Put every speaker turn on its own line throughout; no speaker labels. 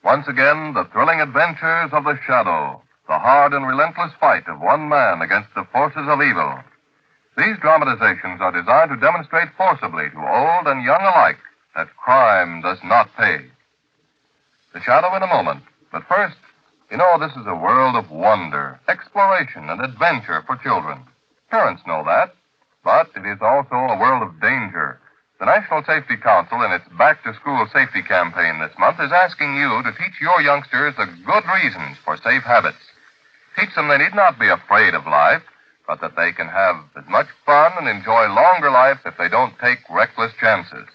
Once again, the thrilling adventures of the Shadow, the hard and relentless fight of one man against the forces of evil. These dramatizations are designed to demonstrate forcibly to old and young alike that crime does not pay. The Shadow in a moment. But first, you know, this is a world of wonder, exploration, and adventure for children. Parents know that. But it is also a world of danger. The National Safety Council, in its back-to-school safety campaign this month, is asking you to teach your youngsters the good reasons for safe habits. Teach them they need not be afraid of life, but that they can have as much fun and enjoy longer life if they don't take reckless chances.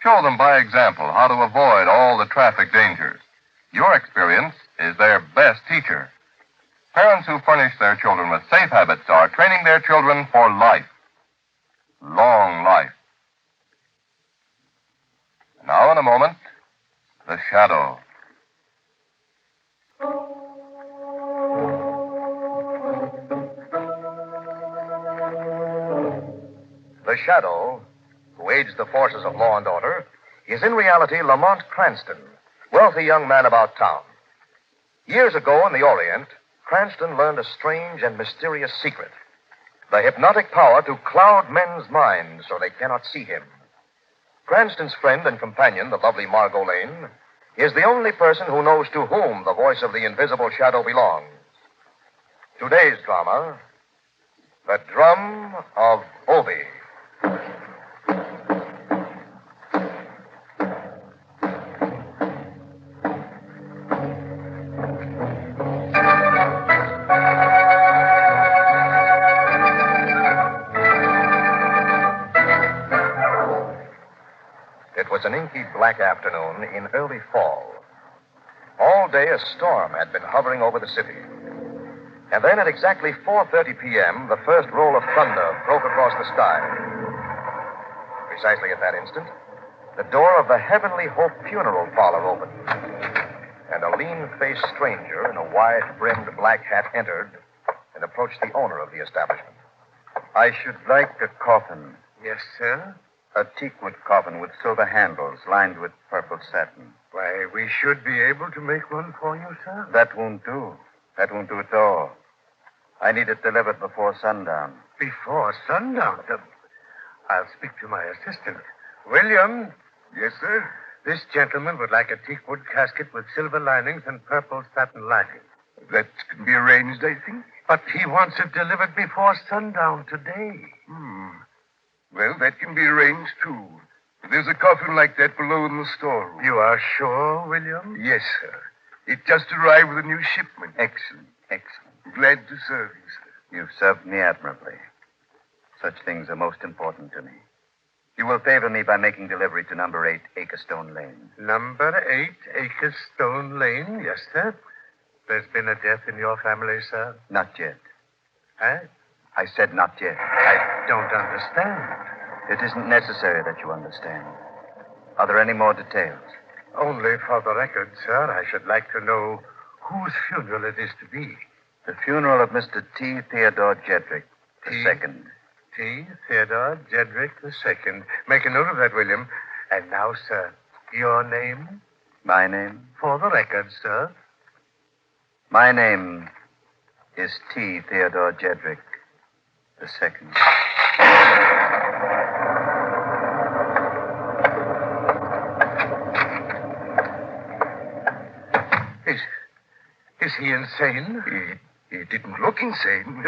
Show them by example how to avoid all the traffic dangers. Your experience is their best teacher. Parents who furnish their children with safe habits are training their children for life. Long life. Now, in a moment, the Shadow.
The Shadow, who aids the forces of law and order, is in reality Lamont Cranston, wealthy young man about town. Years ago in the Orient, Cranston learned a strange and mysterious secret: the hypnotic power to cloud men's minds so they cannot see him. Cranston's friend and companion, the lovely Margot Lane, is the only person who knows to whom the voice of the invisible Shadow belongs. Today's drama, The Drum of Obi. It was an inky black afternoon in early fall. All day a storm had been hovering over the city. And then at exactly 4:30 p.m., the first roll of thunder broke across the sky. Precisely at that instant, the door of the Heavenly Hope Funeral Parlor opened, and a lean-faced stranger in a wide-brimmed black hat entered and approached the owner of the establishment.
I should like a coffin.
Yes, sir?
A teakwood coffin with silver handles lined with purple satin.
Why, we should be able to make one for you, sir.
That won't do. That won't do at all. I need it delivered before sundown.
Before sundown? I'll speak to my assistant. William?
Yes, sir?
This gentleman would like a teakwood casket with silver linings and purple satin lining.
That can be arranged, I think.
But he wants it delivered before sundown today.
Well, that can be arranged, too. There's a coffin like that below in the storeroom.
You are sure, William?
Yes, sir. It just arrived with a new shipment.
Excellent, excellent.
Glad to serve you, sir.
You've served me admirably. Such things are most important to me. You will favor me by making delivery to number 8 Acrestone Lane.
Number 8 Acrestone Lane? Yes, sir. There's been a death in your family, sir?
Not yet.
Huh?
I said not yet.
I don't understand.
It isn't necessary that you understand. Are there any more details?
Only for the record, sir, I should like to know whose funeral it is to be.
The funeral of Mr. T. Theodore Jedrick II.
T. Theodore Jedrick II. Make a note of that, William. And now, sir, your name?
My name?
For the record, sir.
My name is T. Theodore Jedrick II.
Is he insane?
He didn't look insane.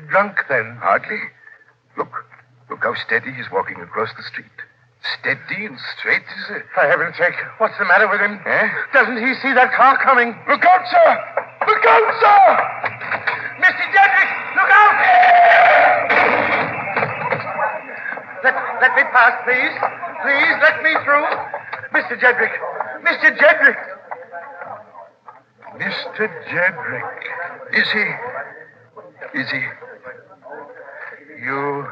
Drunk, then?
Hardly. Look how steady he's walking across the street. Steady and straight as a...
For heaven's sake, what's the matter with him?
Eh?
Doesn't he see that car coming?
Look out, sir! Look out, sir!
Mr. Jedrick, look out! Let me pass, please. Please, let me through. Mr. Jedrick. Mr. Jedrick.
Mr. Jedrick. Is he?
You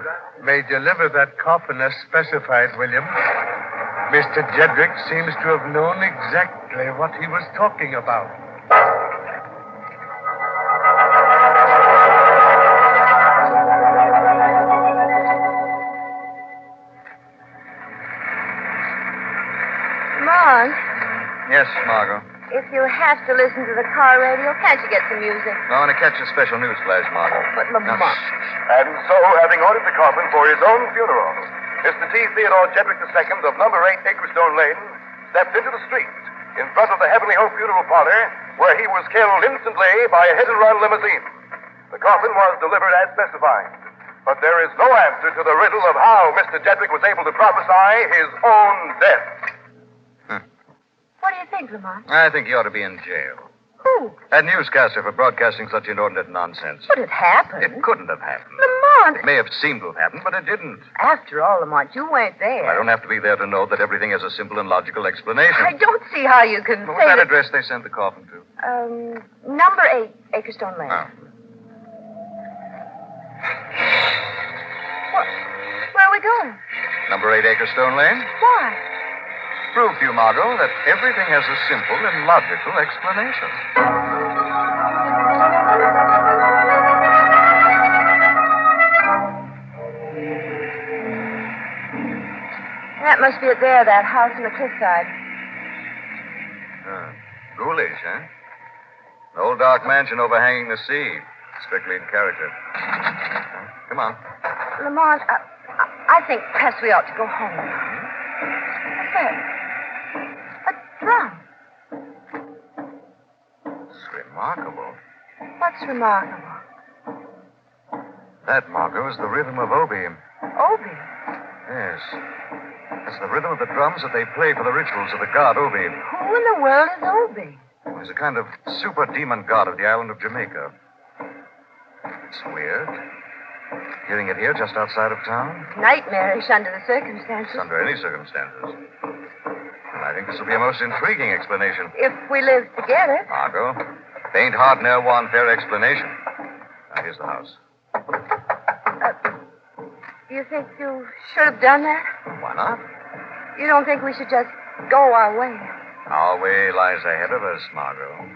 may deliver that coffin as specified, William. Mr. Jedrick seems to have known exactly what he was talking about.
Yes, Margot.
If you have to listen to the car radio, can't you get some music?
I want to catch a special news flash, Margot.
But Lamont.
And so, having ordered the coffin for his own funeral, Mr. T. Theodore Jedrick II of number 8 Acrestone Lane stepped into the street in front of the Heavenly Hope Funeral Parlor, where he was killed instantly by a hit-and-run limousine. The coffin was delivered as specified, but there is no answer to the riddle of how Mr. Jedrick was able to prophesy his own death.
What do you think, Lamont?
I think he ought to be in jail.
Who?
That newscaster for broadcasting such inordinate nonsense.
But it happened.
It couldn't have happened.
Lamont!
It may have seemed to have happened, but it didn't.
After all, Lamont, you weren't there.
I don't have to be there to know that everything has a simple and logical explanation.
I don't see how you can
What
say
was that address they sent the coffin to?
Number 8, Acrestone Lane.
Oh.
Where are we going?
Number 8 Acrestone Lane?
Why?
Prove to you, Margot, that everything has a simple and logical explanation.
That must be it there, that house on the cliffside.
Ghoulish, huh? An old dark mansion overhanging the sea. Strictly in character. Come on.
Lamont, I think perhaps we ought to go home. What's that? A drum.
It's remarkable.
What's remarkable?
That, Margot, is the rhythm of Obi.
Obi.
Yes. It's the rhythm of the drums that they play for the rituals of the god Obi.
Who in the world is Obi?
He's a kind of super demon god of the island of Jamaica. It's weird. Hearing it here just outside of town.
Nightmarish under the circumstances.
Under any circumstances. And I think this will be a most intriguing explanation.
If we live together.
Margot, they ain't hard near one fair explanation. Now, here's the house.
Do you think you should have done that?
Why not?
You don't think we should just go our way?
Our way lies ahead of us, Margot.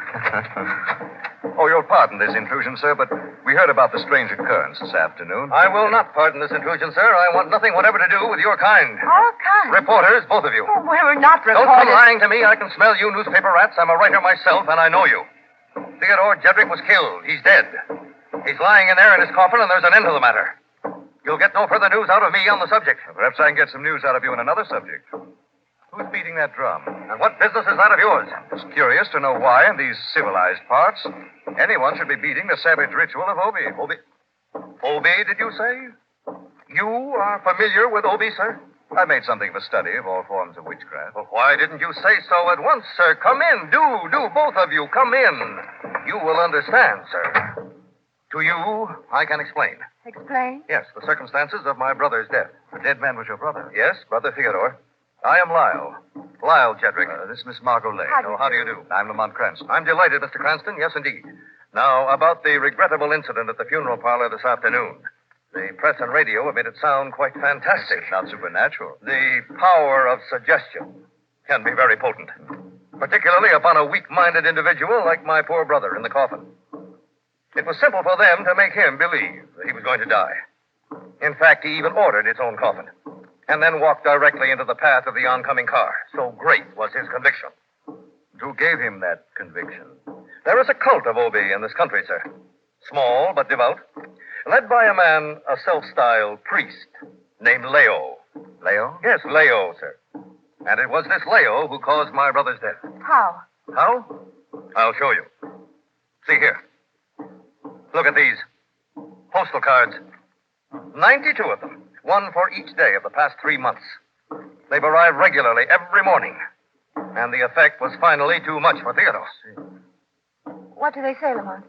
Oh, you'll pardon this intrusion, sir, but we heard about the strange occurrence this afternoon.
I will not pardon this intrusion, sir. I want nothing whatever to do with your kind.
Our kind?
Reporters, both of you.
Oh, we're not
Don't
reporters.
come lying to me. I can smell you newspaper rats. I'm a writer myself, and I know you. Theodore Jedrick was killed. He's dead. He's lying in there in his coffin, and there's an end to the matter. You'll get no further news out of me on the subject.
Perhaps I can get some news out of you on another subject. Who's beating that drum?
And what business is that of yours?
Just curious to know why, in these civilized parts, anyone should be beating the savage ritual of Obi.
Obi, did you say? You are familiar with Obi, sir?
I made something of a study of all forms of witchcraft.
Well, why didn't you say so at once, sir? Come in. Do, both of you. Come in. You will understand, sir. To you, I can explain.
Explain?
Yes, the circumstances of my brother's death.
The dead man was your brother?
Yes, Brother Theodore. I am Lyle. Lyle Jedrick.
This is Miss Margot Lane.
How do you do?
I'm Lamont Cranston.
I'm delighted, Mr. Cranston. Yes, indeed. Now, about the regrettable incident at the funeral parlor this afternoon. The press and radio have made it sound quite fantastic.
Not supernatural.
The power of suggestion can be very potent, particularly upon a weak-minded individual like my poor brother in the coffin. It was simple for them to make him believe that he was going to die. In fact, he even ordered its own coffin, and then walked directly into the path of the oncoming car. So great was his conviction.
Who gave him that conviction?
There is a cult of Obi in this country, sir. Small but devout. Led by a man, a self-styled priest, named Leo.
Leo?
Yes, Leo, sir. And it was this Leo who caused my brother's death.
How?
How? I'll show you. See here. Look at these. Postal cards. 92 of them. One for each day of the past 3 months. They've arrived regularly every morning. And the effect was finally too much for Theodore.
What do they say, Lamont?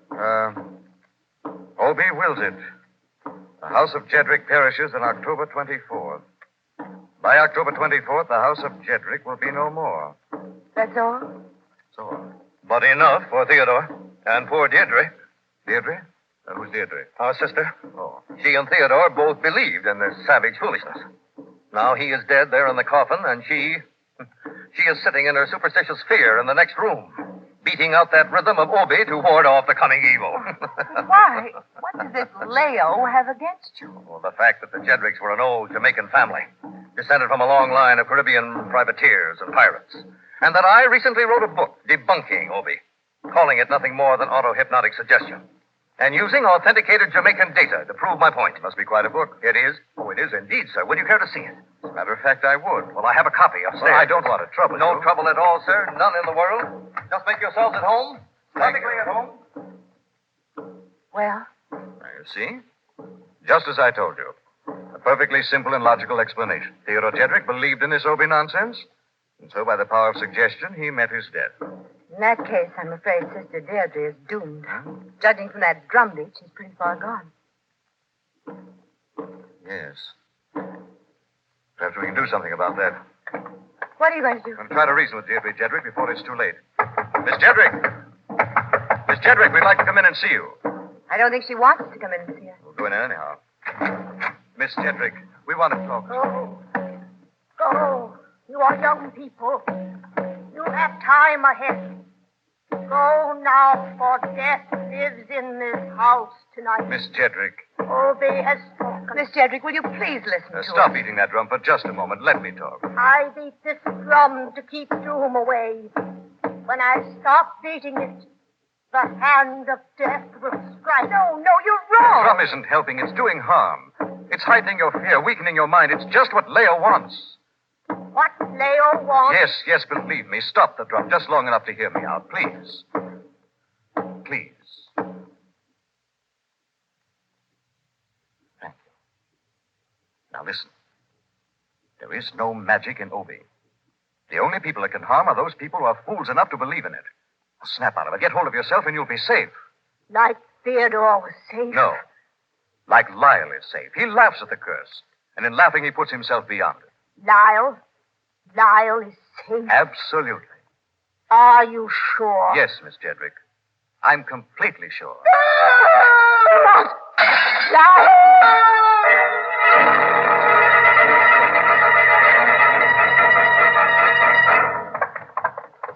Obi wills it. The house of Jedrick perishes on October 24th. By October 24th, the house of Jedrick will be no more.
That's all?
That's all.
But enough for Theodore. And poor Deirdre.
Deirdre? Who's Deirdre?
Our sister.
Oh.
She and Theodore both believed in this savage foolishness. Now he is dead there in the coffin, and she is sitting in her superstitious fear in the next room, beating out that rhythm of Obi to ward off the coming evil.
Why? What does this Leo have against you?
Well, the fact that the Jedricks were an old Jamaican family, descended from a long line of Caribbean privateers and pirates.
and that I recently wrote a book debunking Obi, calling it nothing more than auto-hypnotic suggestion, and using authenticated Jamaican data to prove my point. It must be quite a book. It is? Oh, it is indeed, sir. Would you care to see it? As a matter of fact, I would. Well, I have a copy upstairs. Well, I don't want to trouble you. No trouble at all, sir. None in the world. Just make yourselves at home. Practically at home.
Well?
Now, you see? Just as I told you. A perfectly simple and logical explanation. Theodore Jedrick believed in this Obi nonsense, and so by the power of suggestion, he met his death.
In that case, I'm afraid Sister Deirdre is doomed. Judging from that drumbeat, she's pretty far gone.
Yes. Perhaps we can do something about that.
What are you going to do?
I'm going to try to reason with Deirdre Jedrick before it's too late. Miss Jedrick! Miss Jedrick, we'd like to come in and see you.
I don't think she wants us to come in and see her.
We'll go in anyhow. Miss Jedrick, we want to talk.
Go. Go. You are young people. You have time ahead. Go now, for death lives in this house tonight.
Miss Jedrick.
Obi has spoken.
Miss Jedrick, will you please listen to
Stop
us?
eating that drum for just a moment. Let me talk.
I beat this drum to keep doom away. When I stop beating it, the hand of death will strike.
No, you're
The
wrong.
drum isn't helping. It's doing harm. It's heightening your fear, weakening your mind. It's just what Leo wants.
What Leo wants.
Yes, believe me. Stop the drum just long enough to hear me out, please. Please. Thank you. Now listen. There is no magic in Obi. The only people it can harm are those people who are fools enough to believe in it. Now, snap out of it. Get hold of yourself and you'll be safe.
Like Theodore was safe.
No. Like Lyle is safe. He laughs at the curse. And in laughing, he puts himself beyond it.
Lyle is safe.
Absolutely.
Are you sure?
Yes, Miss Jedrick. I'm completely sure.
Lyle!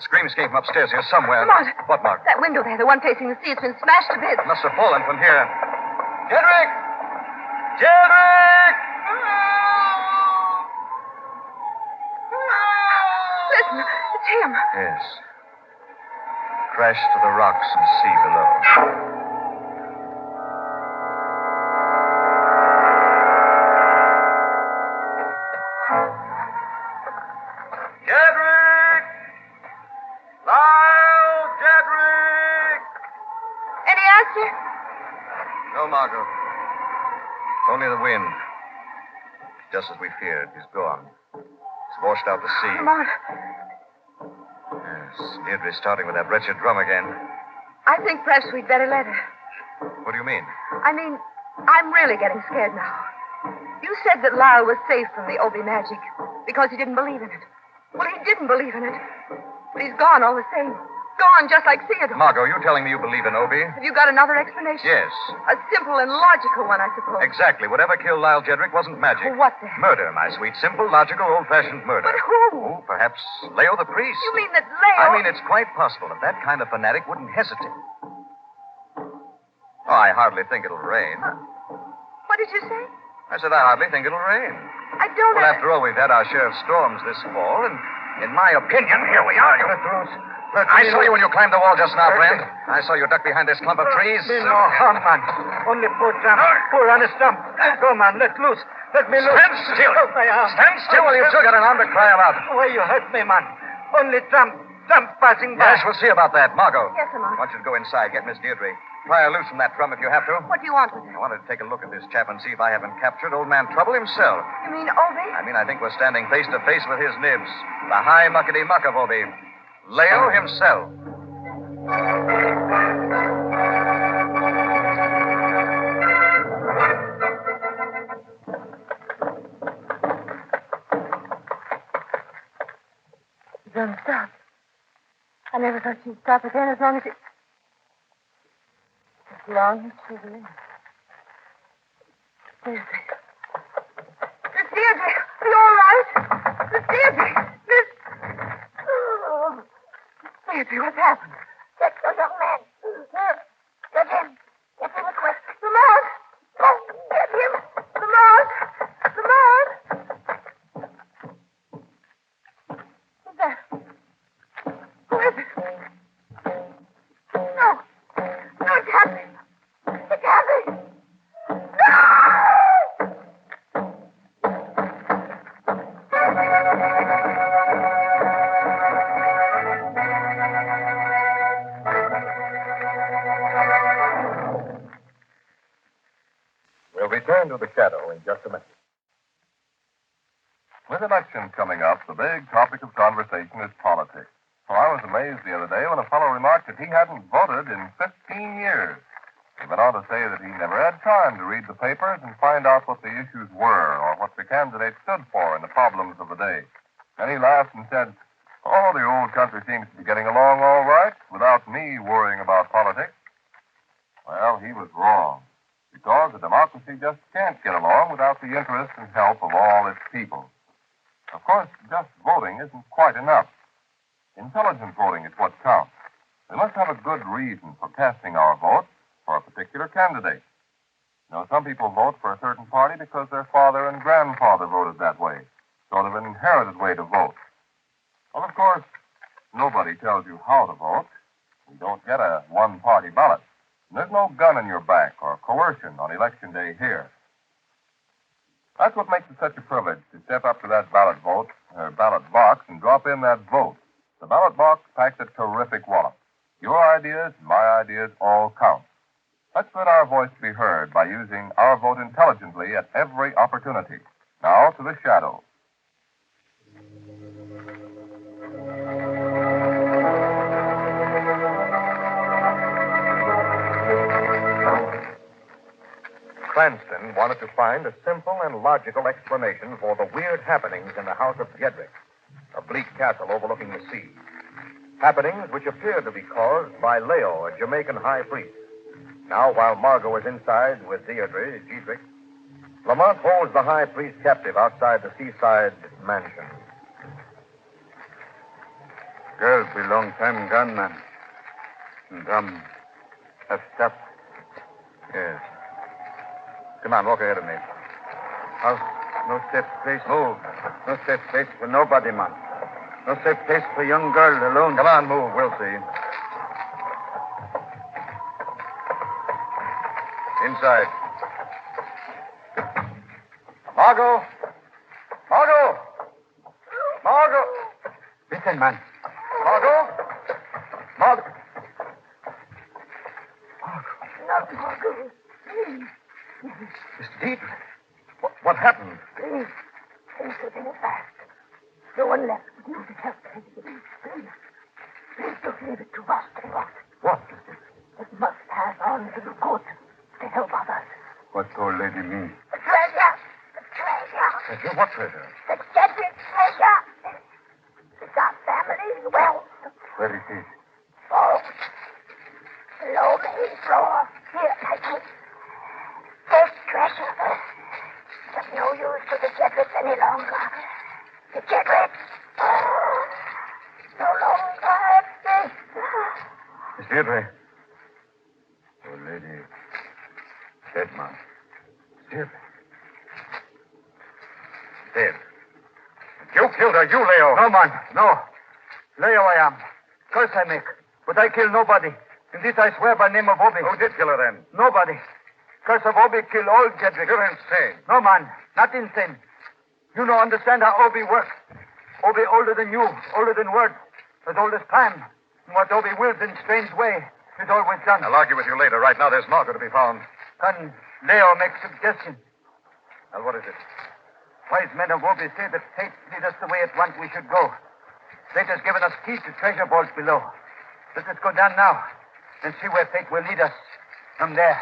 Screams came from upstairs here somewhere.
Mark.
What, Mark?
That window there, the one facing the sea, it's been smashed to bits.
It must have fallen from here. Jedrick! Jedrick!
Listen, it's him.
Yes. Crashed to the rocks and sea below. Jedrick! Lyle! Jedrick!
Any answer?
No, Margot. Only the wind. Just as we feared. He's gone. He's washed out to sea.
Come on.
Yes, Deirdre's starting with that wretched drum again.
I think perhaps we'd better let her.
What do you mean?
I mean, I'm really getting scared now. You said that Lyle was safe from the Obi magic because he didn't believe in it. Well, he didn't believe in it. But he's gone all the same. Gone just like Theodore.
Margot, you telling me you believe in Obi?
Have you got another explanation?
Yes.
A simple and logical one, I suppose.
Exactly. Whatever killed Lyle Jedrick wasn't magic.
Oh, what then?
Murder, my sweet. Simple, logical, old-fashioned murder.
But who?
Oh, perhaps Leo the priest.
You mean that Leo...
I mean, it's quite possible that that kind of fanatic wouldn't hesitate. Oh, I hardly think it'll rain.
What did you say?
I said I hardly think it'll rain.
I don't...
Well, after all, we've had our share of storms this fall, and in my opinion, here we are. I saw you when you climbed the wall just now, friend. I saw you duck behind this clump of trees.
No harm, man. Only poor jump. Poor on a stump. Go, man. Let loose. Let me loose.
Stand still.
Oh, my arm.
Stand still while you've still got an arm to cry about.
Why you hurt me, man? Only jump passing by.
Yes, we'll see about that. Margot.
Yes, Lamont.
I want you to go inside. Get Miss Deirdre. Pry her loose from that drum if you have to.
What do you want with
I
her?
wanted to take a look at this chap and see if I haven't captured old man Trouble himself.
You mean Obi?
I mean, I think we're standing face to face with his nibs. The high muckety-muck of Obi. Leo himself.
It's gonna stop. I never thought she'd stop again as long as it... As long as she lives. Deirdre. Miss Deirdre, are you all right? Miss Deirdre! Oh. Deirdre, what's happened?
Get your young man. Get him. Get him quick.
Lamont!
Go. Get him.
Lamont! Lamont! Who's that?
Shadow in just a minute.
With elections coming up, the big topic of conversation is politics. So I was amazed the other day when a fellow remarked that he hadn't voted in 15 years. He went on to say that he never had time to read the papers and find out what the issues were or what the candidates stood for in the problems of the day. Then he laughed and said, "Oh, the old country seems to be getting along all right without me worrying about politics." Well, he was wrong, because a democracy just can't get along without the interest and help of all its people. Of course, just voting isn't quite enough. Intelligent voting is what counts. We must have a good reason for casting our vote for a particular candidate. You know, some people vote for a certain party because their father and grandfather voted that way, sort of an inherited way to vote. Well, of course, nobody tells you how to vote. You don't get a one-party ballot. And there's no gun in your back or coercion on election day here. That's what makes it such a privilege to step up to that ballot box and drop in that vote. The ballot box packs a terrific wallop. Your ideas and my ideas all count. Let's let our voice be heard by using our vote intelligently at every opportunity. Now to the shadow.
Cranston wanted to find a simple and logical explanation for the weird happenings in the house of Jedrick, a bleak castle overlooking the sea. Happenings which appeared to be caused by Leo, a Jamaican high priest. Now, while Margot is inside with Deirdre, Jedrick, Lamont holds the high priest captive outside the seaside mansion.
Girl be long time gone, man. And have stopped.
Yes. Come on, walk ahead of me.
House, no safe place. Move. No safe place for nobody, man. No safe place for young girl alone.
Come on, move. We'll see. Inside. Margot! Margot! Margot!
Listen, man.
Margot! Margot!
Not Margot. Please.
Miss Deirdre, what happened?
Please. Things are getting fast. No one left with you to help me. Please. Please don't leave it to us to watch.
What?
It must pass on to the good to help others.
What old lady mean?
The treasure. The treasure.
Treasure? What treasure?
The Jedrick treasure. It's our family's wealth.
Where it is?
Oh. Below main floor. Here, take it. This treasure. It's of no use to the Jedricks any longer. The Jedricks no longer exist.
Miss Deirdre.
Old lady. Dead, man.
Deirdre. Dead. You killed her, you, Leo.
No, man. No. Leo I am. Curse I make. But I kill nobody. In this I swear by name of Obi.
Who did kill her then?
Nobody. Curse of Obi kill all Jedrick.
You're insane.
No, man. Not insane. You don't understand how Obi works. Obi older than you, older than words, as old as time. And what Obi wills in strange way is always done.
I'll argue with you later. Right now, there's Margot to be found.
Can Leo make suggestion?
Well, what is it?
Wise men of Obi say that fate lead us the way it wants we should go. Fate has given us keys to treasure vaults below. Let us go down now and see where fate will lead us. From there.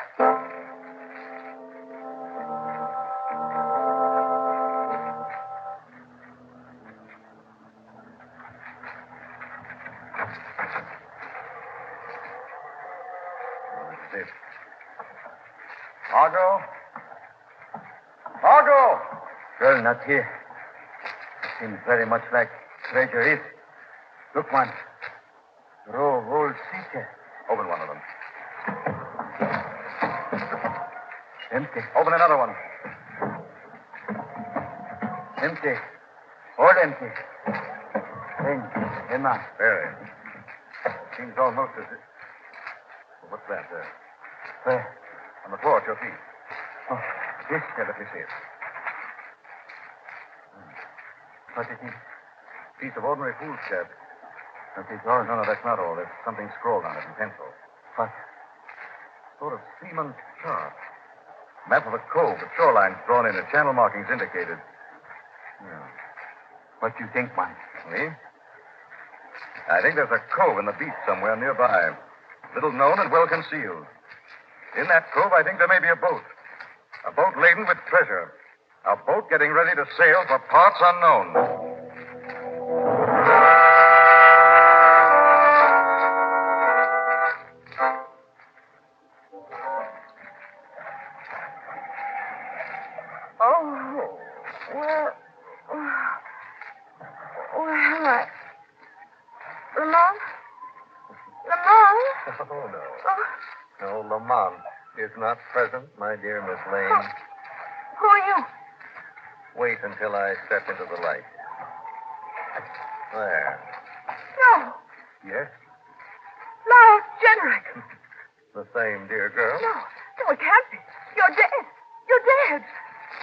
Margot? Margot!
Girl, not here. Seems very much like treasure is. Look, man. Row of old sea chests.
Open one of them.
Empty.
Open another one.
Empty. All empty. Strange. Emma.
Very. Seems almost as if... What's that there?
Where?
On the floor at your feet.
Oh, this.
Here, let me see it.
What it is?
Piece of ordinary foolscap.
That is all.
No, that's not all. There's something scrawled on it in pencil.
What?
Sort of seaman's chart.
Map of a cove with shorelines drawn in and channel markings indicated. Yeah.
What do you think, Mike?
Me? I think there's a cove in the beach somewhere nearby. Little known and well concealed. In that cove, I think there may be a boat. A boat laden with treasure. A boat getting ready to sail for parts unknown. Oh, no. No, Lamont is not present, my dear Miss Lane.
Who are you?
Wait until I step into the light. There.
No.
Yes?
Lyle Jedrick.
The same, dear girl.
No, it can't be. You're dead. You're dead.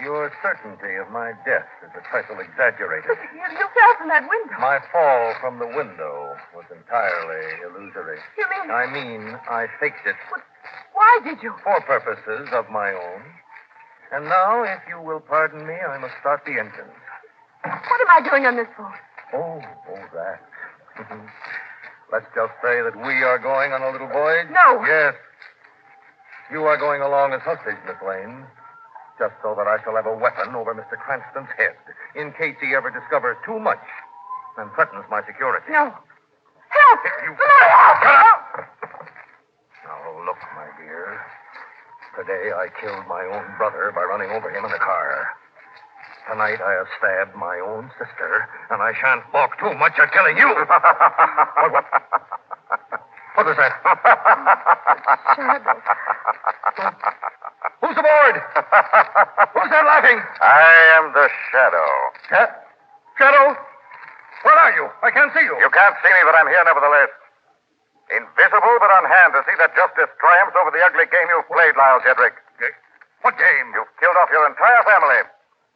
Your certainty of my death is a trifle exaggerated.
You fell from that window.
My fall from the window was entirely illusory.
You mean...
I mean, I faked it.
But why did you?
For purposes of my own. And now, if you will pardon me, I must start the engines.
What am I doing on this boat?
Oh, that. Let's just say that we are going on a little voyage.
No.
Yes. You are going along as hostage, Miss Lane. Just so that I shall have a weapon over Mr. Cranston's head, in case he ever discovers too much and threatens my security.
No. Help!
You...
Help!
Now, look, my dear. Today I killed my own brother by running over him in the car. Tonight I have stabbed my own sister, and I shan't balk too much at killing you. What was that?
Shadow.
Who's aboard? Who's that laughing?
I am the Shadow.
Shadow? Where are you? I can't see you.
You can't see me, but I'm here nevertheless. Invisible, but on hand to see that justice triumphs over the ugly game you've played, Lyle Jedrick.
What game?
You've killed off your entire family,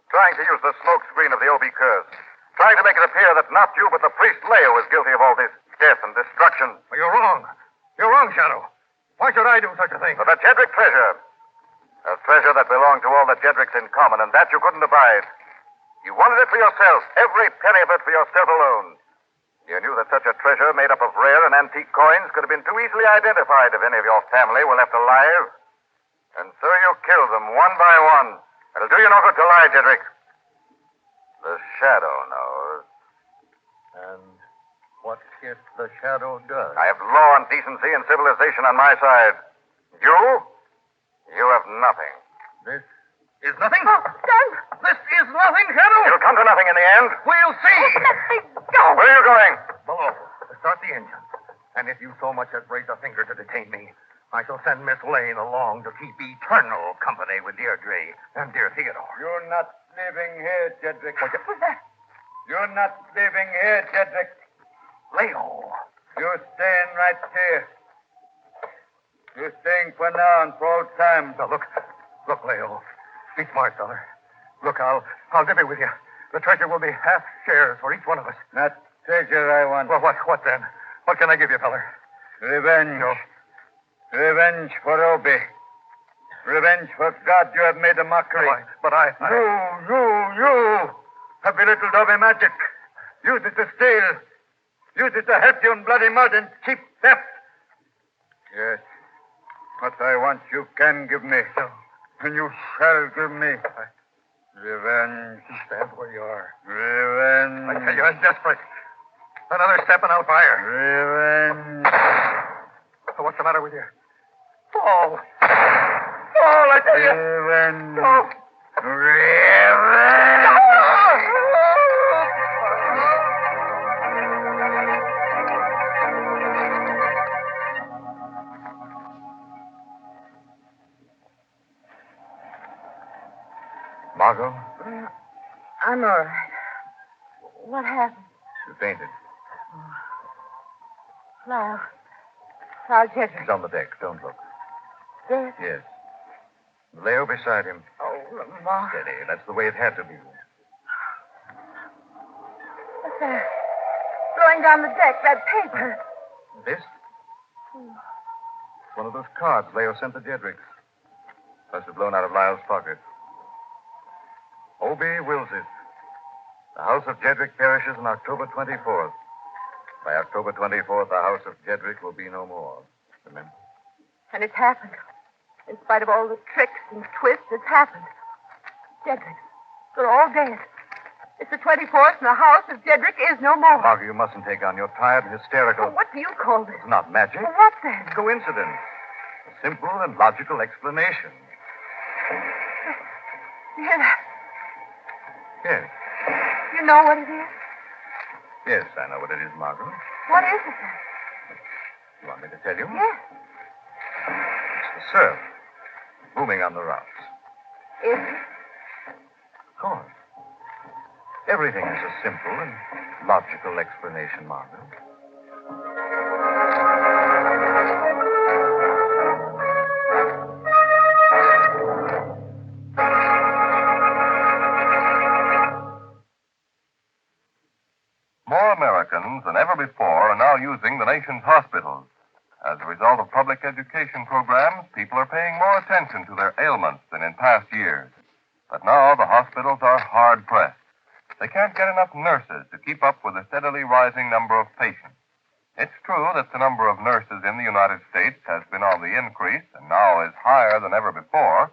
trying to use the smoke screen of the Obi curse, trying to make it appear that not you, but the priest Leo is guilty of all this death and destruction.
You're wrong. You're wrong, Shadow. Why should I do such a thing?
For the Jedrick treasure. A treasure that belonged to all the Jedricks in common, and that you couldn't abide. You wanted it for yourself, every penny of it for yourself alone. You knew that such a treasure made up of rare and antique coins could have been too easily identified if any of your family were left alive. And so you killed them one by one. It'll do you no good to lie, Jedrick. The Shadow knows.
And what if the Shadow does?
I have law and decency and civilization on my side. You have nothing.
This is nothing?
Oh, Sam!
This is nothing, Shadow!
It'll come to nothing in the end.
We'll see!
Let me go!
Where are you going?
Below. Start the engine. And if you so much as raise a finger to detain me, I shall send Miss Lane along to keep eternal company with Deirdre and dear Theodore.
You're not leaving here, Jedrick.
What's that?
You're not leaving here, Jedrick.
Leo.
You're staying right here. You're staying for now and for all time.
Now, look, Leo. Be smart, fella. Look, I'll divvy with you. The treasure will be half shares for each one of us.
Not treasure I want.
Well, what then? What can I give you, feller?
Revenge.
No.
Revenge for Obi. Revenge for God you have made a mockery.
But I...
You have belittled Obi magic. Use it to steal. Use it to help you in bloody mud and cheap theft. Yes. What I want you can give me. And you shall give me. Revenge.
Stand where you are.
Revenge.
I tell you, I'm desperate. Another step and I'll fire.
Revenge.
What's the matter with you? Fall, I tell you.
Revenge.
No.
Revenge.
Margot,
I'm all right. What happened?
you fainted.
Lyle Jedrick.
He's on the deck. Don't look.
Dead?
Yes. Leo beside him.
Oh, Lamar.
Steady. That's the way it had to be.
What's that? Blowing down the deck, that paper.
This? It's one of those cards Leo sent the Jedricks. Must have blown out of Lyle's pocket. Obie wills it. The house of Jedrick perishes on October 24th. By October 24th, the house of Jedrick will be no more. Remember?
And it's happened. In spite of all the tricks and twists, it's happened. Jedrick, they're all dead. It's the 24th, and the house of Jedrick is no more.
Margaret, you mustn't take on. You're tired and hysterical.
Well, what do you call this?
It's not magic.
Well, what then?
Coincidence. A simple and logical explanation.
You hear that?
Yes.
You know what it is?
Yes, I know what it is, Margaret.
What is it then?
You want me to tell you?
Yes.
It's the surf. Booming on the rocks.
Is it?
Of course. Everything is a simple and logical explanation, Margaret.
More Americans than ever before are now using the nation's hospitals. As a result of public education programs, people are paying more attention to their ailments than in past years. But now the hospitals are hard pressed. They can't get enough nurses to keep up with the steadily rising number of patients. It's true that the number of nurses in the United States has been on the increase and now is higher than ever before,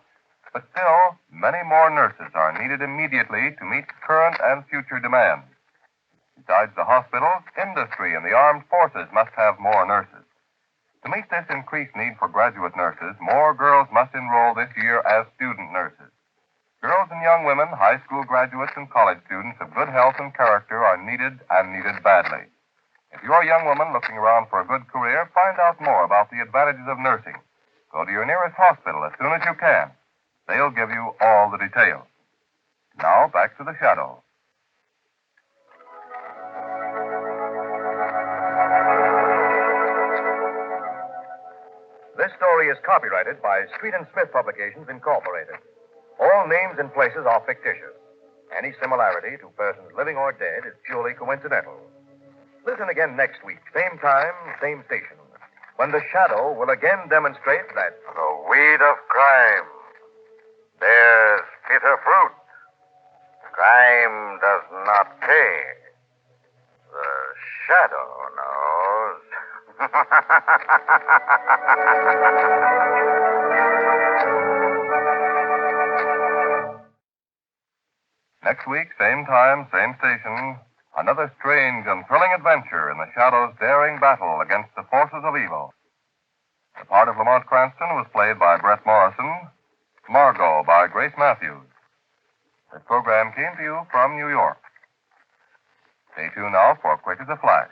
but still, many more nurses are needed immediately to meet current and future demands. Besides the hospitals, industry and the armed forces must have more nurses. To meet this increased need for graduate nurses, more girls must enroll this year as student nurses. Girls and young women, high school graduates, and college students of good health and character are needed and needed badly. If you're a young woman looking around for a good career, find out more about the advantages of nursing. Go to your nearest hospital as soon as you can. They'll give you all the details. Now, back to the Shadow.
This story is copyrighted by Street and Smith Publications, Incorporated. All names and places are fictitious. Any similarity to persons living or dead is purely coincidental. Listen again next week, same time, same station, when the Shadow will again demonstrate that
The weed of crime bears bitter fruit. Crime does not pay. The Shadow knows.
Next week, same time, same station, another strange and thrilling adventure in the Shadow's daring battle against the forces of evil. The part of Lamont Cranston was played by Brett Morrison, Margot by Grace Matthews. This program came to you from New York. Stay tuned now for Quick as a Flash.